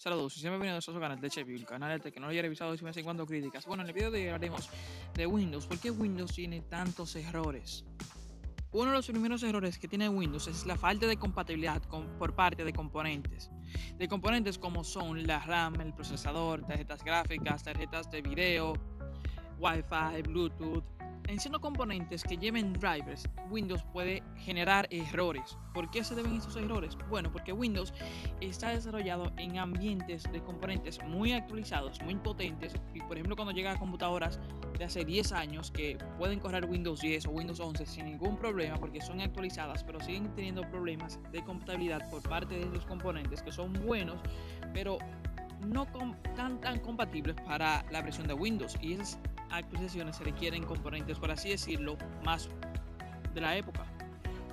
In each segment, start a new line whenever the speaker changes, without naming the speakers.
Saludos y siempre bienvenidos a su canal de Chevy, canal de tecnología revisado y de vez en cuando críticas. Bueno, en el video de hoy hablaremos de Windows. ¿Por qué Windows tiene tantos errores? Uno de los primeros errores que tiene Windows es la falta de compatibilidad por parte de componentes. De componentes como son la RAM, el procesador, tarjetas gráficas, tarjetas de video, Wi-Fi, Bluetooth. En siendo componentes que lleven drivers, Windows puede generar errores. ¿Por qué se deben estos errores? Bueno, porque Windows está desarrollado en ambientes de componentes muy actualizados, muy potentes. Y por ejemplo, cuando llega a computadoras de hace 10 años que pueden correr Windows 10 o Windows 11 sin ningún problema porque son actualizadas, pero siguen teniendo problemas de compatibilidad por parte de los componentes que son buenos, pero no tan compatibles para la versión de Windows. Y esas actualizaciones se requieren componentes, por así decirlo, más de la época.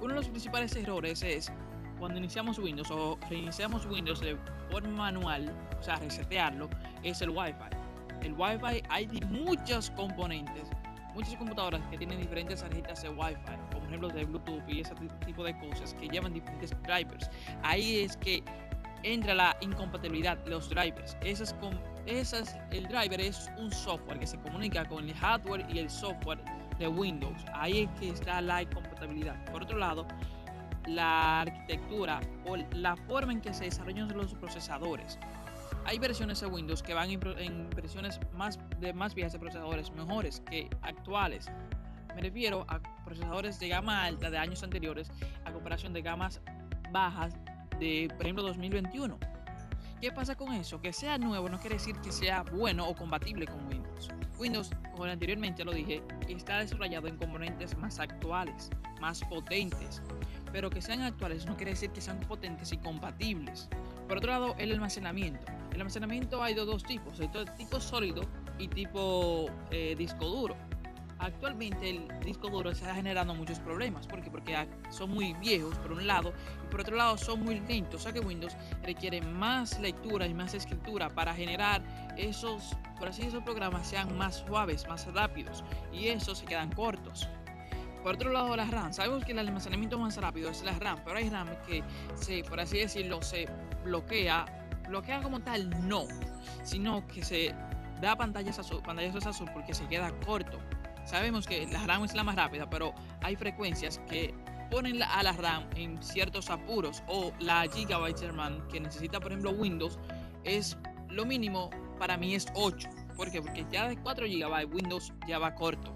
Uno de los principales errores es cuando iniciamos Windows o reiniciamos Windows de forma manual, o sea, resetearlo, es el Wi-Fi. El Wi-Fi hay muchos componentes, muchas computadoras que tienen diferentes tarjetas de Wi-Fi, como ejemplo de Bluetooth y ese tipo de cosas que llevan diferentes drivers. Ahí es que entra la incompatibilidad de los drivers. El driver es un software que se comunica con el hardware y el software de Windows. Ahí es que está la incompatibilidad. Por otro lado, la arquitectura o la forma en que se desarrollan los procesadores. Hay versiones de Windows que van en versiones más viejas de procesadores mejores que actuales. Me refiero a procesadores de gama alta de años anteriores a comparación de gamas bajas de, por ejemplo, 2021. ¿Qué pasa con eso? Que sea nuevo no quiere decir que sea bueno o compatible con Windows. Windows, como anteriormente lo dije, está desarrollado en componentes más actuales, más potentes. Pero que sean actuales no quiere decir que sean potentes y compatibles. Por otro lado, el almacenamiento. El almacenamiento hay de dos tipos, el tipo sólido y tipo disco duro. Actualmente el disco duro está generando muchos problemas. ¿Por qué? Porque son muy viejos por un lado y por otro lado son muy lentos. O sea que Windows requiere más lectura y más escritura para generar esos, por así esos programas sean más suaves, más rápidos y esos se quedan cortos. Por otro lado, la RAM. Sabemos que el almacenamiento más rápido es la RAM, pero hay RAM que por así decirlo, se bloquea. Bloquea como tal, no, sino que se da pantallas azul porque se queda corto. Sabemos que la RAM es la más rápida, pero hay frecuencias que ponen a la RAM en ciertos apuros o la gigabyte de RAM que necesita, por ejemplo, Windows es lo mínimo para mí es 8. ¿Por qué? Porque ya de 4 GB Windows ya va corto.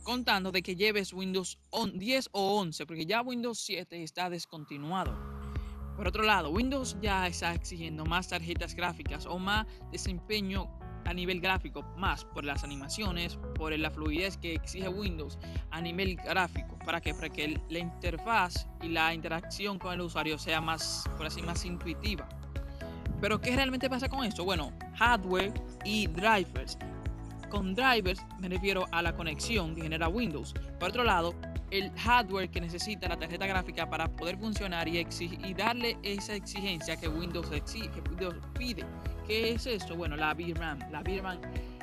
Contando de que lleves Windows 10 o 11, porque ya Windows 7 está descontinuado. Por otro lado, Windows ya está exigiendo más tarjetas gráficas o más desempeño a nivel gráfico, más por las animaciones, por la fluidez que exige Windows a nivel gráfico, para que la interfaz y la interacción con el usuario sea más, por así, más intuitiva. Pero ¿qué realmente pasa con esto? Bueno, hardware y drivers. Con drivers me refiero a la conexión que genera Windows. Por otro lado, el hardware que necesita la tarjeta gráfica para poder funcionar y darle esa exigencia que Windows exige, que Windows pide. ¿Qué es esto? Bueno, la VRAM. La VRAM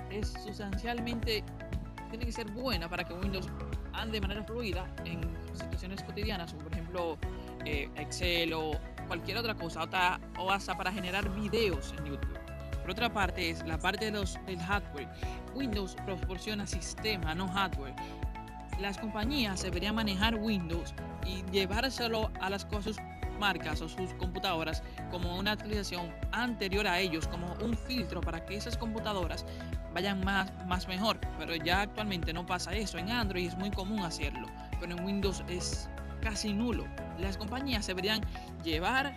es sustancialmente, tiene que ser buena para que Windows ande de manera fluida en situaciones cotidianas, como por ejemplo Excel o cualquier otra cosa, o hasta para generar videos en YouTube. Por otra parte, es la parte del hardware. Windows proporciona sistema, no hardware. Las compañías deberían manejar Windows y llevárselo a sus marcas o sus computadoras como una actualización anterior a ellos, como un filtro para que esas computadoras vayan más mejor. Pero ya actualmente no pasa eso. En Android es muy común hacerlo, pero en Windows es casi nulo. Las compañías deberían llevar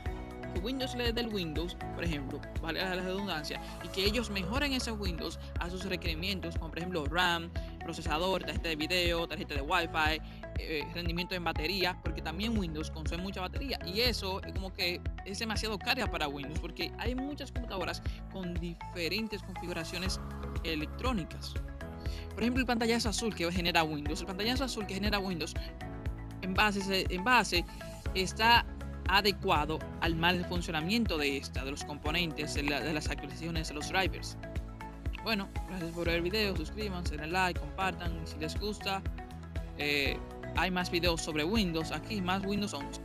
que Windows le dé del Windows, por ejemplo, vale la redundancia, y que ellos mejoren ese Windows a sus requerimientos, como por ejemplo RAM, procesador, tarjeta de video, tarjeta de Wi-Fi, rendimiento en batería, porque también Windows consume mucha batería y eso es como que es demasiado carga para Windows, porque hay muchas computadoras con diferentes configuraciones electrónicas. Por ejemplo, el pantallazo azul que genera Windows. El pantallazo azul que genera Windows en base está adecuado al mal funcionamiento de los componentes, de las actualizaciones de los drivers. Bueno, gracias por ver el video, suscríbanse, denle like, compartan si les gusta. Hay más videos sobre Windows aquí, más Windows 11.